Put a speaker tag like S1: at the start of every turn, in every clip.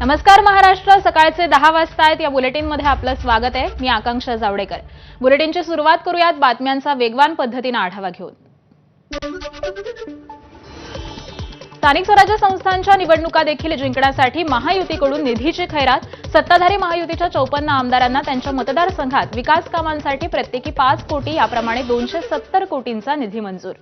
S1: नमस्कार महाराष्ट्र, सकाळचे 10 वाजता आहेत. या बुलेटिनमध्ये आपलं स्वागत आहे. मी आकांक्षा जावडेकर. बुलेटिनची सुरुवात करूयात बातम्यांचा वेगवान पद्धतीने आढावा घेऊन. स्थानिक स्वराज्य संस्थांच्या निवडणुका देखील जिंकण्यासाठी महायुतीकडून निधीची खैरात. सत्ताधारी महायुतीच्या 54 आमदारांना त्यांच्या मतदारसंघात विकास कामांसाठी प्रत्येकी 5 कोटी याप्रमाणे 270 कोटींचा निधी मंजूर.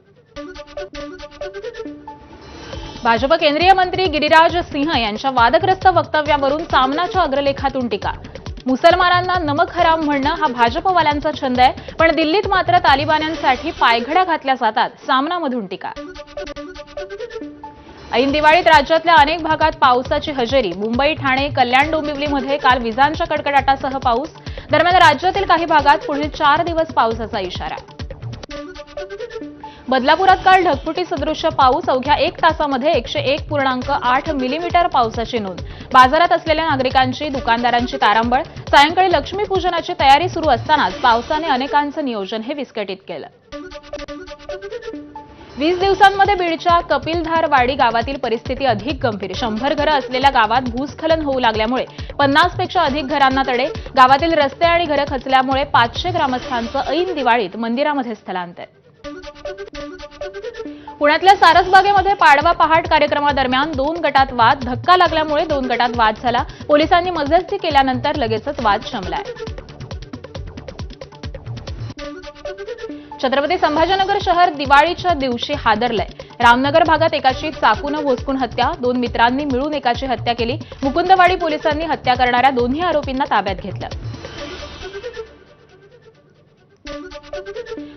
S1: भाजप केंद्रीय मंत्री गिरिराज सिंह यांच्या वादग्रस्त वक्तव्यावरून सामनाच्या अग्रलेखातून टीका. मुसलमानांना नमक हराम म्हणणं हा भाजपवाल्यांचा छंद आहे, पण दिल्लीत मात्र तालिबान्यांसाठी पायघड्या घातल्या जातात. सामनामधून टीका. ऐन दिवाळीत राज्यातल्या अनेक भागात पावसाची हजेरी. मुंबई, ठाणे, कल्याण, डोंबिवलीमध्ये काल विजांच्या कडकडाटासह पाऊस. दरम्यान राज्यातील काही भागात पुढील 4 दिवस पावसाचा इशारा. बदलापुरात काल ढगफुटी सदृश्य पाऊस. अवघ्या 1 तासामध्ये 101.8 मिलीमीटर पावसाची नोंद. बाजारात असलेल्या नागरिकांची, दुकानदारांची तारांबळ. सायंकाळी लक्ष्मीपूजनाची तयारी सुरू असतानाच पावसाने अनेकांचं नियोजन हे विस्कळीत केलं. 20 दिवसांमध्ये बीडच्या कपिलधारवाडी गावातील परिस्थिती अधिक गंभीर. 100 घरं असलेल्या गावात भूस्खलन होऊ लागल्यामुळे 50 पेक्षा अधिक घरांना तडे. गावातील रस्ते आणि घरं खचल्यामुळे 500 ग्रामस्थांचं ऐन दिवाळीत मंदिरामध्ये स्थलांतर. पुण्यातल्या सारसबागेमध्ये पाडवा पहाट कार्यक्रमादरम्यान 2 गटात वाद. धक्का लागल्यामुळे 2 गटात वाद झाला. पोलिसांनी मध्यस्थी केल्यानंतर लगेचच वाद शमलाय. छत्रपती संभाजीनगर शहर दिवाळीच्या दिवशी हादरलंय. रामनगर भागात एकाची चाकूनं भोसकून हत्या. 2 मित्रांनी मिळून एकाची हत्या केली. मुकुंदवाडी पोलिसांनी हत्या करणाऱ्या दोन्ही आरोपींना ताब्यात घेतलं.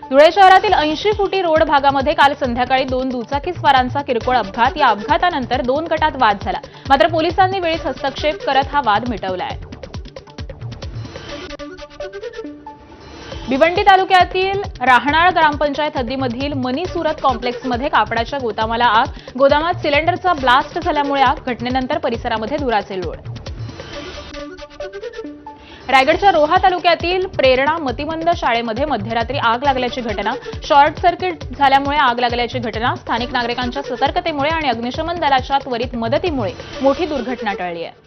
S1: धुळे शहरातील 80 फुटी रोड भागामध्ये काल संध्याकाळी 2 दुचाकीस्वारांचा किरकोळ अपघात. या अपघातानंतर 2 गटात वाद झाला. मात्र पोलिसांनी वेळीच हस्तक्षेप करत हा वाद मिटवलाय. भिवंडी तालुक्यातील राहणाळ ग्रामपंचायत हद्दीमधील मनी सुरत कॉम्प्लेक्समध्ये कापडाच्या गोदामाला आग. गोदामात सिलेंडरचा ब्लास्ट झाल्यामुळे आग. घटनेनंतर परिसरामध्ये धुराचे लोळ. रायगडच्या रोहा तालुक्यातील प्रेरणा मतिमंद शाळेमध्ये मध्यरात्री आग लागल्याची घटना. शॉर्ट सर्किट झाल्यामुळे आग लागल्याची घटना. स्थानिक नागरिकांच्या सतर्कतेमुळे आणि अग्निशमन दलाच्या त्वरित मदतीमुळे मोठी दुर्घटना टळली आहे.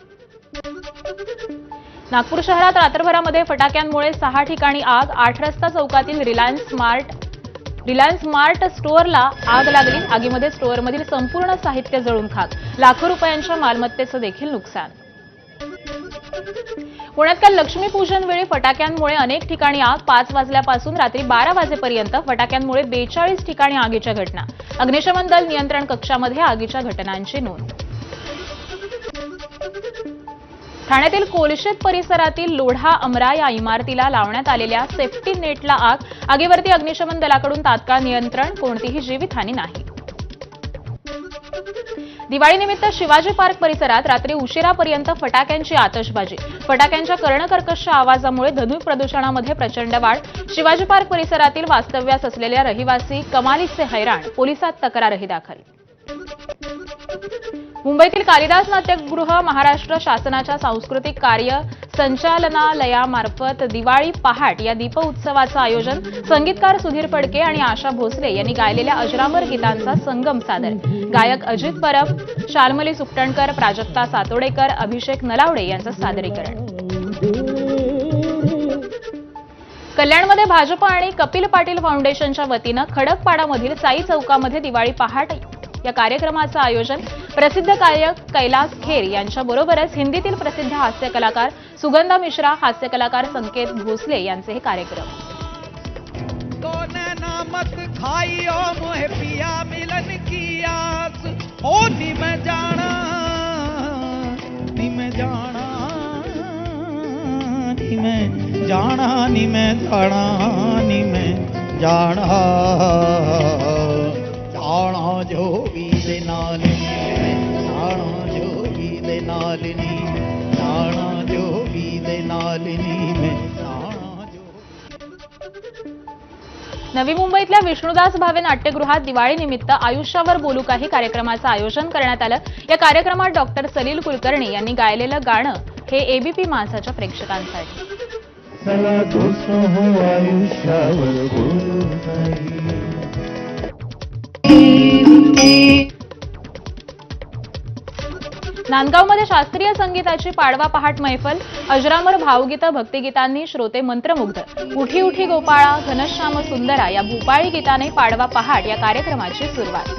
S1: नागपूर शहरात रात्रभरामध्ये फटाक्यांमुळे 6 ठिकाणी आग. 8 रस्ता चौकातील रिलायन्स स्मार्ट स्टोअरला आग लागली. आगीमध्ये स्टोअरमधील संपूर्ण साहित्य जळून खाक. लाखो रुपयांच्या मालमत्तेचं देखील नुकसान. पुण्यात काल लक्ष्मीपूजन वेळी फटाक्यांमुळे अनेक ठिकाणी आग. 5 वाजल्यापासून रात्री 12 वाजेपर्यंत फटाक्यांमुळे 42 ठिकाणी आगीच्या घटना. अग्निशमन दल नियंत्रण कक्षामध्ये आगीच्या घटनांची नोंद. ठाण्यातील कोलशेत परिसरातील लोढा अमरा या इमारतीला लावण्यात आलेल्या सेफ्टी नेटला आग. आगीवरती अग्निशमन दलाकडून तात्काळ नियंत्रण. कोणतीही जीवितहानी नाही. दिवाळीनिमित्त शिवाजी पार्क परिसरात रात्री उशिरापर्यंत फटाक्यांची आतषबाजी. फटाक्यांच्या कर्णकर्कश आवाजामुळे ध्वनी प्रदूषणामध्ये प्रचंड वाढ. शिवाजी पार्क परिसरातील वास्तव्यास असलेल्या रहिवासी कमालीचे हैराण. पोलिसात तक्रारही दाखल. मुंबईतील कालिदास नाट्यगृह महाराष्ट्र शासनाच्या सांस्कृतिक कार्य संचालनालयामार्फत दिवाळी पहाट या दीप उत्सवाचं आयोजन. संगीतकार सुधीर फडके आणि आशा भोसले यांनी गायलेल्या अजरामर गीतांचा संगम सादर. गायक अजित परब, शाल्मली सुकटणकर, प्राजक्ता सातोडेकर, अभिषेक नलावडे यांचं सादरीकरण. कल्याणमध्ये भाजप आणि कपिल पाटील फाउंडेशनच्या वतीनं खडकपाडामधील साई चौकामध्ये दिवाळी पहाट या कार्यक्रमाचं आयोजन. प्रसिद्ध गायक कैलास खेर यांच्याबरोबरच हिंदीतील प्रसिद्ध हास्य कलाकार सुगंधा मिश्रा, हास्य कलाकार संकेत भोसले यांचे हे कार्यक्रम.
S2: जो वीले नालिनी जाना जो वीले नालिनी जाना जो वीले नालिनी में जाना जो.
S1: नवी मुंबईतल्या विष्णुदास भावे नाट्यगृहात दिवाळीनिमित्त आयुष्यावर बोलू काही कार्यक्रमाचं आयोजन करण्यात आलं. या कार्यक्रमात डॉक्टर सलील कुलकर्णी यांनी गायलेलं गाणं हे एबीपी माझाच्या प्रेक्षकांसाठी.
S2: चला दोस्तों हो आयुष्यावर बोलू काही.
S1: नांदगावमध्ये शास्त्रीय संगीताची पाडवा पहाट मैफल, अजरामर भावगीतं भक्तिगीतांनी श्रोते मंत्रमुग्ध. उठी उठी गोपाळा घनश्याम सुंदरा या भूपाळी गीताने पाडवा पहाट या कार्यक्रमाची सुरुवात.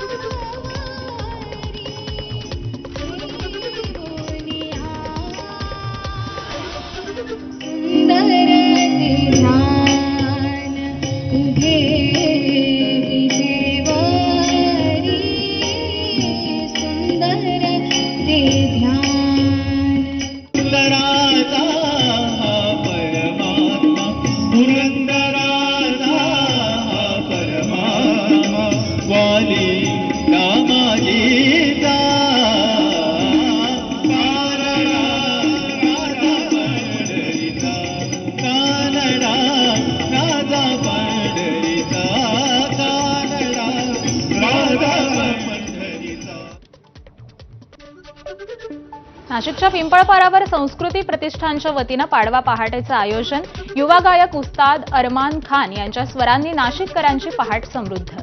S1: नाशिकच्या पिंपळपारावर संस्कृती प्रतिष्ठानच्या वतीनं पाडवा पहाटेचं आयोजन. युवा गायक उस्ताद अरमान खान यांच्या स्वरांनी नाशिककरांची पहाट समृद्ध.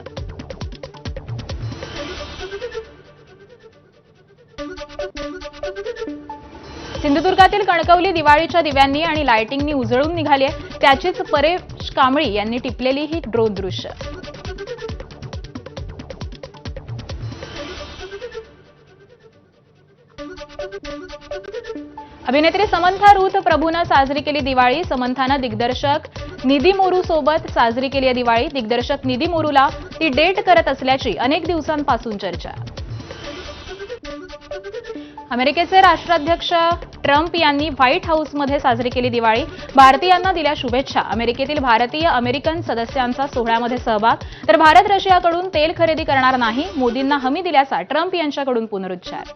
S1: सिंधुदुर्गातील कणकवली दिवाळीच्या दिव्यांनी आणि लाइटिंगनी उजळून निघाली आहे. त्याचीच परेश कांबळी यांनी टिपलेली ही ड्रोन दृश्य. अभिनेत्री समंथा रूथ प्रभूनं साजरी केली दिवाळी. समंथानं दिग्दर्शक निधी मोरू सोबत साजरी केली आहे दिवाळी. दिग्दर्शक निधी मोरूला ती डेट करत असल्याची अनेक दिवसांपासून चर्चा. अमेरिकेचे राष्ट्राध्यक्ष ट्रम्प यांनी व्हाईट हाऊसमध्ये साजरी केली दिवाळी. भारतीयांना दिल्या शुभेच्छा. अमेरिकेतील भारतीय अमेरिकन सदस्यांचा सोहळ्यामध्ये सहभाग. तर भारत रशियाकडून तेल खरेदी करणार नाही, मोदींना हमी दिल्याचा ट्रम्प यांच्याकडून पुनरुच्चार.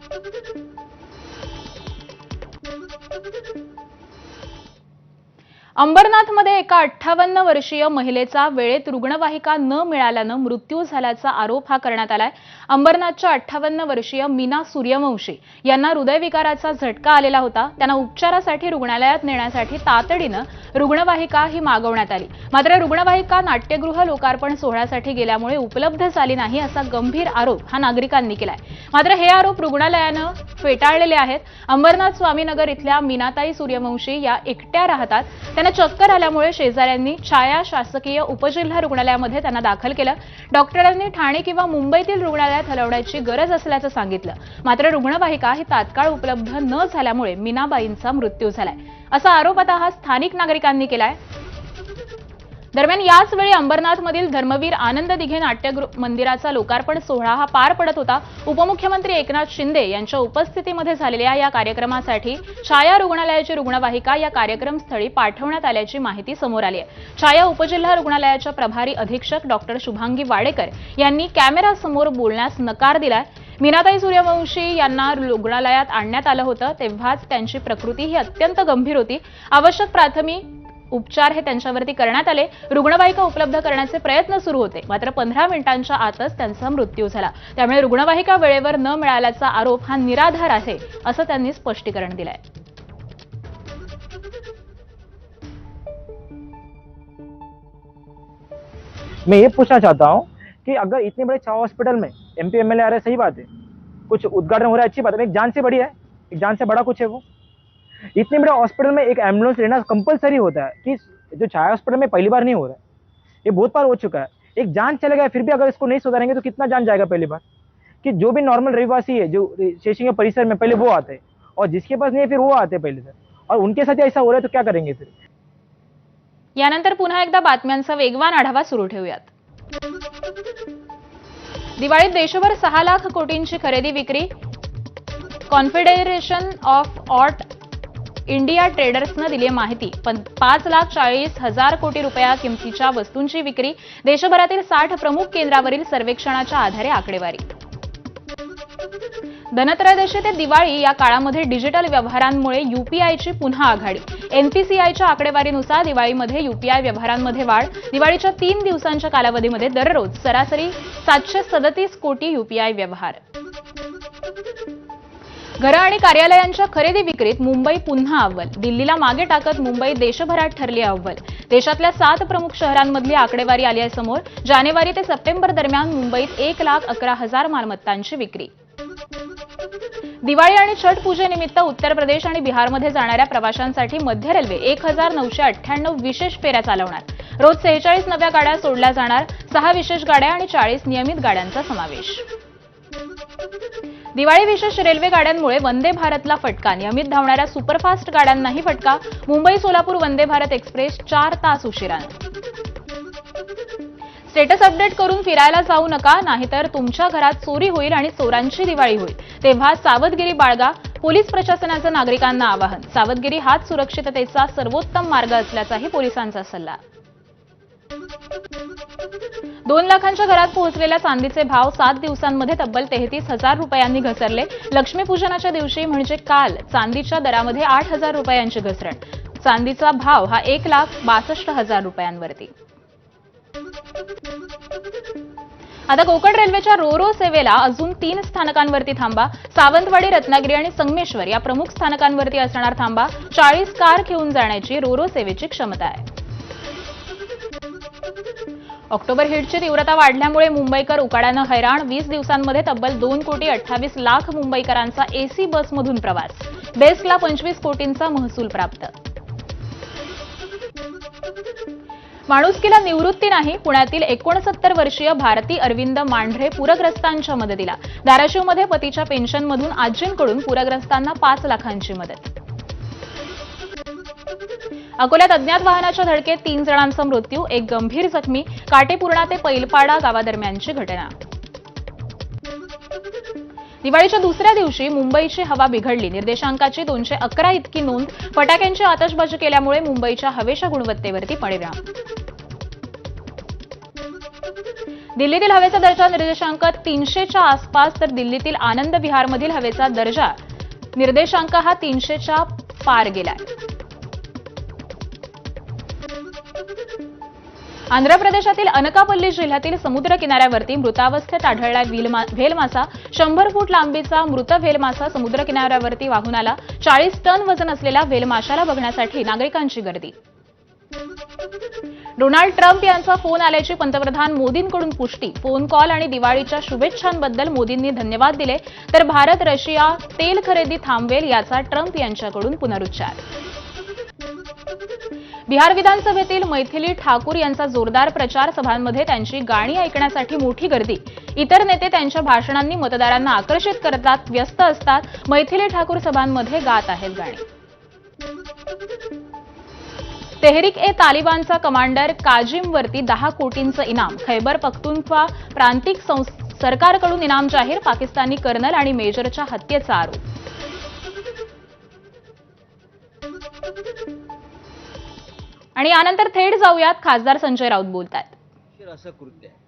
S1: अंबरनाथमध्ये एका 58 वर्षीय महिलेचा वेळेत रुग्णवाहिका न मिळाल्यानं मृत्यू झाल्याचा आरोप हा करण्यात आलाय. अंबरनाथच्या 58 वर्षीय मीना सूर्यवंशी यांना हृदयविकाराचा झटका आलेला होता. त्यांना उपचारासाठी रुग्णालयात नेण्यासाठी तातडीनं रुग्णवाहिका ही मागवण्यात आली. मात्र रुग्णवाहिका नाट्यगृह लोकार्पण सोहळ्यासाठी गेल्यामुळे उपलब्ध झाली नाही असा गंभीर आरोप हा नागरिकांनी केलाय. मात्र हे आरोप रुग्णालयानं फेटाळलेले आहेत. अंबरनाथ स्वामीनगर इथल्या मीनाताई सूर्यवंशी या एकट्या राहतात. त्यांना चक्कर आल्यामुळे शेजाऱ्यांनी छाया शासकीय उपजिल्हा रुग्णालयामध्ये त्यांना दाखल केलं. डॉक्टरांनी ठाणे किंवा मुंबईतील रुग्णालयात हलवण्याची गरज असल्याचं सांगितलं. मात्र रुग्णवाहिका ही तात्काळ उपलब्ध न झाल्यामुळे मीनाबाईंचा मृत्यू झालाय असा आरोप आता हा स्थानिक नागरिकांनी केलाय. दरम्यान याच वेळी अंबरनाथमधील धर्मवीर आनंद दिघे नाट्य मंदिराचा लोकार्पण सोहळा हा पार पडत होता. उपमुख्यमंत्री एकनाथ शिंदे यांच्या उपस्थितीमध्ये झालेल्या या कार्यक्रमासाठी छाया रुग्णालयाची रुग्णवाहिका या कार्यक्रमस्थळी पाठवण्यात आल्याची माहिती समोर आली आहे. छाया उपजिल्हा रुग्णालयाच्या प्रभारी अधीक्षक डॉक्टर शुभांगी वाडेकर यांनी कॅमेरासमोर बोलण्यास नकार दिलाय. मीनाताई सूर्यवंशी यांना रुग्णालयात आणण्यात आलं होतं तेव्हाच त्यांची प्रकृती ही अत्यंत गंभीर होती. आवश्यक प्राथमिक उपचार हे त्यांच्यावरती करण्यात आले. रुग्णवाहिका उपलब्ध करण्याचे प्रयत्न सुरू होते. मात्र 15 मिनिटांच्या आतच त्यांचा मृत्यू झाला. त्यामुळे रुग्णवाहिका वेळेवर न मिळाल्याचा आरोप हा निराधार आहे असं त्यांनी स्पष्टीकरण दिलंय.
S3: मैं ये पूछना चाहता हूँ कि अगर इतने बड़े छावा हॉस्पिटल में एमपी एमएलए आ रहे, सही बात है, कुछ उद्घाटन हो रहा है, अच्छी बात है, एक जान से बड़ी है, एक जान से बड़ा कुछ है वो. इतने बड़े हॉस्पिटल में एक एम्बुलेंस लेना कंपलसरी होता है कि जो छाया हॉस्पिटल में पहली बार नहीं हो रहा है, ये बहुत बार हो चुका है. एक जान चले गया फिर भी अगर इसको नहीं सुधारेंगे तो कितना जान जाएगा. पहली बार कि जो भी नॉर्मल रविवासी है जो शेषिंग परिसर में पहले वो आते हैं और जिसके पास नहीं है फिर वो आते हैं पहले से, और उनके साथ ऐसा हो रहा है तो क्या करेंगे फिर.
S1: यानंतर पुन्हा एकदा बातम्यांचा वेगवान आढावा सुरू ठेवूयात. दिवाळीत देशभर 6 लाख कोटींची खरेदी विक्री. कॉन्फेडरेशन ऑफ ऑट इंडिया ट्रेडर्सनं दिली माहिती. 5,40,000 कोटी रुपया किमतीच्या वस्तूंची विक्री. देशभरातील 60 प्रमुख केंद्रावरील सर्वेक्षणाच्या आधारे आकडेवारी. धनत्रयोदशी ते दिवाळी या काळामध्ये डिजिटल व्यवहारांमुळे यूपीआयची पुन्हा आघाडी. एनपीसीआयच्या आकडेवारीनुसार दिवाळीमध्ये यूपीआय व्यवहारांमध्ये वाढ. दिवाळीच्या 3 दिवसांच्या कालावधीमध्ये दररोज सरासरी 737 कोटी यूपीआय व्यवहार. घरं आणि कार्यालयांच्या खरेदी विक्रीत मुंबई पुन्हा अव्वल. दिल्लीला मागे टाकत मुंबई देशभरात ठरली अव्वल. देशातल्या 7 प्रमुख शहरांमधली आकडेवारी आली आहे समोर. जानेवारी ते सप्टेंबर दरम्यान मुंबईत 1,11,000 मालमत्तांची विक्री. दिवाळी आणि छठ पूजेनिमित्त उत्तर प्रदेश आणि बिहारमध्ये जाणाऱ्या प्रवाशांसाठी मध्य रेल्वे 1998 विशेष फेऱ्या चालवणार। रोज 46 नव्या गाड्या सोडल्या जाणार, 6 विशेष गाड्या आणि 40 नियमित गाड्यांचा समावेश। दिवाळी विशेष रेल्वे गाड्यांमुळे वंदे भारतला फटका, नियमित धावणाऱ्या सुपरफास्ट गाड्यांनाही फटका। मुंबई सोलापूर वंदे भारत एक्सप्रेस 4 तास उशिराने। स्टेटस अपडेट करून फिरायला जाऊ नका, नाहीतर तुमच्या घरात चोरी होईल आणि चोरांची दिवाळी होईल। तेव्हा सावधगिरी बाळगा, पोलीस प्रशासनाचं नागरिकांना आवाहन। सावधगिरी हाच सुरक्षिततेचा सर्वोत्तम मार्ग असल्याचाही पोलिसांचा सल्ला। 2 लाखांच्या घरात पोहोचलेल्या चांदीचे भाव 7 दिवसांमध्ये तब्बल 33,000 रुपयांनी घसरले। लक्ष्मीपूजनाच्या दिवशी म्हणजे काल चांदीच्या दरामध्ये 8,000 रुपयांची घसरण। चांदीचा भाव हा 1,62,000 रुपयांवरती। आता कोकण रेल्वेच्या रोरो सेवेला अजून 3 स्थानकांवरती थांबा। सावंतवाडी, रत्नागिरी आणि संगमेश्वर या प्रमुख स्थानकांवरती असणार थांबा। 40 कार घेऊन जाण्याची रोरो सेवेची क्षमता आहे। ऑक्टोबर हिटची तीव्रता वाढल्यामुळे मुंबईकर उकाड्यानं हैराण। 20 दिवसांमध्ये तब्बल 2,28,00,000 मुंबईकरांचा एसी बसमधून प्रवास। बेस्टला 25 कोटींचा महसूल प्राप्त। माणुसकीला निवृत्ती नाही, पुण्यातील 69 वर्षीय भारती अरविंद मांढरे पूरग्रस्तांच्या मदतीला। धाराशिवमध्ये पतीच्या पेन्शनमधून आजींकडून पूरग्रस्तांना 5 लाखांची मदत। अकोल्यात अज्ञात वाहनाच्या धडकेत 3 जणांचा मृत्यू, 1 गंभीर जखमी। काटेपूर्णा ते पैलपाडा गावादरम्यानची घटना। दिवाळीच्या दुसऱ्या दिवशी मुंबईची हवा बिघडली, निर्देशांकाची 211 इतकी नोंद। फटाक्यांची आतषबाजी केल्यामुळे मुंबईच्या हवेच्या गुणवत्तेवरती परिणाम। दिल्लीतील हवेचा दर्जा निर्देशांक 300च्या आसपास, तर दिल्लीतील आनंद विहारमधील हवेचा दर्जा निर्देशांक हा 300च्या पार गेलाय। आंध्र प्रदेशातील अनकापल्ली जिल्ह्यातील समुद्र किनाऱ्यावरती मृतावस्थेत आढळलाय व्हेल मासा। 100 फूट लांबीचा मृत व्हेल मासा समुद्र किनाऱ्यावरती वाहून आला। 40 टन वजन असलेल्या व्हेल माशाला बघण्यासाठी नागरिकांची गर्दी। डोनाल्ड ट्रम्प यांचा फोन आल्याची पंतप्रधान मोदींकडून पुष्टी। फोन कॉल आणि दिवाळीच्या शुभेच्छांबद्दल मोदींनी धन्यवाद दिले, तर भारत रशिया तेल खरेदी थांबवेल याचा ट्रम्प यांच्याकडून पुनरुच्चार। बिहार विधानसभेतील मैथिली ठाकूर यांचा जोरदार प्रचार, सभांमध्ये त्यांची गाणी ऐकण्यासाठी मोठी गर्दी। इतर नेते त्यांच्या भाषणांनी मतदारांना आकर्षित करतात, व्यस्त असतात। मैथिली ठाकूर सभांमध्ये गात आहेत गाणी। तेहरीक ए तालिबानचा कमांडर काजिमवरती 10 कोटींचं इनाम। खैबर पख्तूनख्वा प्रांतिक सरकारकडून इनाम जाहीर। पाकिस्तानी कर्नल आणि मेजरच्या हत्येचा आरोप। आणि यानंतर थेट जाऊयात, खासदार संजय राऊत बोलतात।
S4: असं कृत्य आहे